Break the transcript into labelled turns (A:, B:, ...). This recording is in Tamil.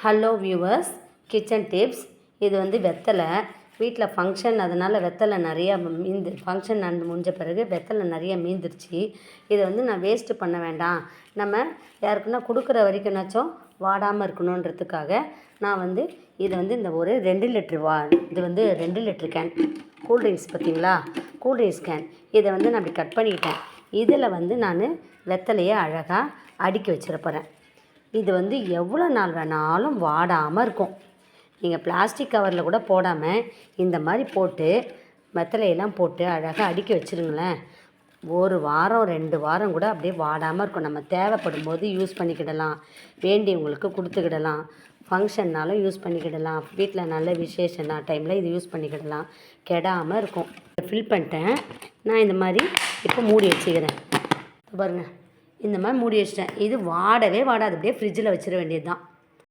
A: Hello viewers, kitchen tips. இது வந்து வெத்தலை. வீட்டில் ஃபங்க்ஷன், அதனால் வெத்தலை நிறையா ஃபங்க்ஷன் முடிஞ்ச பிறகு வெத்தலை நிறைய மீந்துருச்சு. இதை வந்து நான் வேஸ்ட்டு பண்ண வேண்டாம், நம்ம யாருக்குன்னா கொடுக்குற வரைக்கும்னாச்சும் வாடாமல் இருக்கணுன்றதுக்காக நான் வந்து இதை வந்து இந்த ஒரு 2 லிட்ரு இது வந்து 2 லிட்ரு கேன் கூல்ட்ரிங்க்ஸ் பார்த்தீங்களா, கூல்ட்ரிங்க்ஸ் கேன். இதை வந்து நான் அப்படி கட் பண்ணிக்கிட்டேன். இதில் வந்து நான் வெத்தலையை அழகாக அடுக்கி வச்சிருப்பேன். இது வந்து எவ்வளோ நாள் வேணாலும் வாடாமல் இருக்கும். நீங்கள் பிளாஸ்டிக் கவரில் கூட போடாமல் இந்த மாதிரி போட்டு வெத்தலையெல்லாம் போட்டு அழகாக அடுக்கி வச்சுருங்களேன். 1 வாரம் 2 வாரம் கூட அப்படியே வாடாமல் இருக்கும். நம்ம தேவைப்படும் போது யூஸ் பண்ணிக்கிடலாம், வேண்டியவங்களுக்கு கொடுத்துக்கிடலாம், ஃபங்க்ஷன்னாலும் யூஸ் பண்ணிக்கிடலாம், வீட்டில் நல்ல விசேஷனா டைமில் இது யூஸ் பண்ணிக்கிடலாம், கெடாமல் இருக்கும். ஃபில் பண்ணிட்டேன். நான் இந்த மாதிரி இப்போ மூடி வச்சுக்கிறேன். பாருங்கள், இந்த மாதிரி மூடி வச்சிட்டேன். இது வாடவே வாடாது, அப்படியே ஃப்ரிட்ஜில் வச்சிட வேண்டியது தான்.